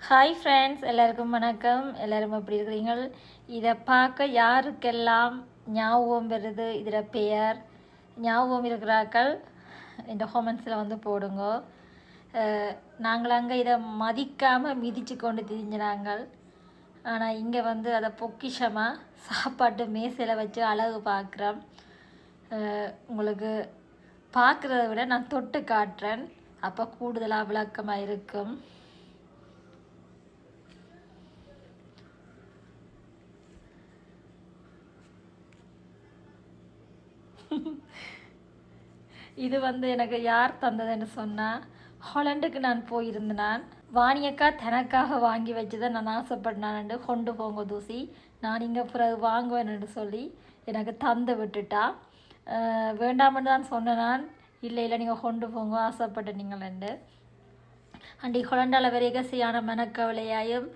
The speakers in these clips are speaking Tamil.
ஹாய் ஃப்ரெண்ட்ஸ், எல்லாருக்கும் வணக்கம். எல்லோரும் எப்படி இருக்கிறீங்க? இதை பார்க்க யாருக்கெல்லாம் ஞாபகம் வருது, இதில் பெயர் ஞாபகம் இருக்கிறார்கள் இந்த ஹோமன்ஸில் வந்து போடுங்க. நாங்கள் அங்கே இதை மதிக்காமல் மிதித்து கொண்டு திரிஞ்சினாங்க. ஆனால் இங்கே வந்து அதை பொக்கிஷமாக சாப்பாட்டு மேசையில் வச்சு அழகு பார்க்குறோம். உங்களுக்கு பார்க்குறத விட நான் தொட்டு காட்டுறேன், அப்போ கூடுதலாக விளக்கமாக இருக்கும். இது வந்து எனக்கு யார் தந்ததுன்னு சொன்னால், ஹாலண்டுக்கு நான் போயிருந்தேன். வாணியக்கா தனக்காக வாங்கி வச்சுதை நான் ஆசைப்பட்டேன். கொண்டு போங்க தூசி, நான் இங்கே பிறகு வாங்குவேன்னு சொல்லி எனக்கு தந்து விட்டுட்டா. வேண்டாமன்னு தான் சொன்னேன் நான். இல்லை நீங்கள் கொண்டு போங்க, ஆசைப்பட்ட நீங்களண்டு. அண்டி ஹொலண்டால் வரைகசியான மனக்கவலையாயும்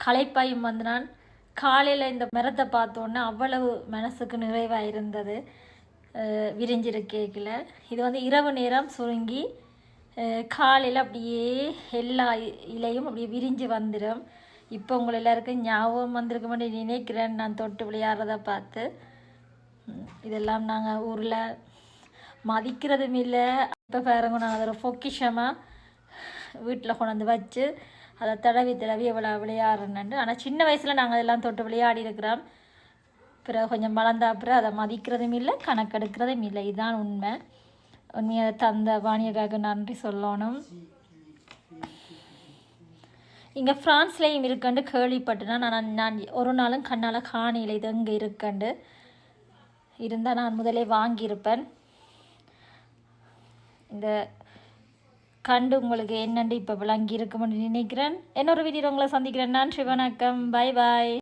களைப்பாயும் வந்து நான் காலையில் இந்த மரத்தை பார்த்தோன்னே அவ்வளவு மனசுக்கு நிறைவாக இருந்தது. விரிஞ்சிருக்கேக்கில் இது வந்து இரவு நேரம் சுருங்கி காலையில் அப்படியே எல்லா இலையும் அப்படியே விரிஞ்சு வந்துடும். இப்போ உங்களை எல்லாருக்கும் ஞாபகம் வந்திருக்க மாட்டேன் நினைக்கிறேன், நான் தொட்டு விளையாடுறத பார்த்து. இதெல்லாம் நாங்கள் ஊரில் மதிக்கிறதும் இல்லை. இப்போ பாருங்க, நாங்கள் அதை ஒரு பொக்கிஷமாக வீட்டில் கொண்டு வந்து வச்சு அதை தடவி எவ்வளோ விளையாடுறேன்னு. ஆனால் சின்ன வயசில் நாங்கள் அதெல்லாம் தொட்டு விளையாடி இருக்கிறோம். பிறகு கொஞ்சம் வளர்ந்தா அப்புறம் அதை மதிக்கிறதும் இல்லை, கணக்கெடுக்கிறதும் இல்லை. இதுதான் உண்மை. உண்மையை தந்த வாணியக்காக நன்றி சொல்லணும். இங்கே ஃப்ரான்ஸ்லேயும் இருக்குண்டு கேள்விப்பட்டுனா, நான் ஒரு நாளும் கண்ணால் காணியில் இது இங்கே இருக்குண்டு இருந்தால் நான் முதலே வாங்கியிருப்பேன். இந்த கண்டு உங்களுக்கு என்னண்டு இப்போ விளங்கி இருக்குமென்னு நினைக்கிறேன். இன்னொரு வீடியோ உங்களை சந்திக்கிறேன். நன்றி, வணக்கம், பை பாய்.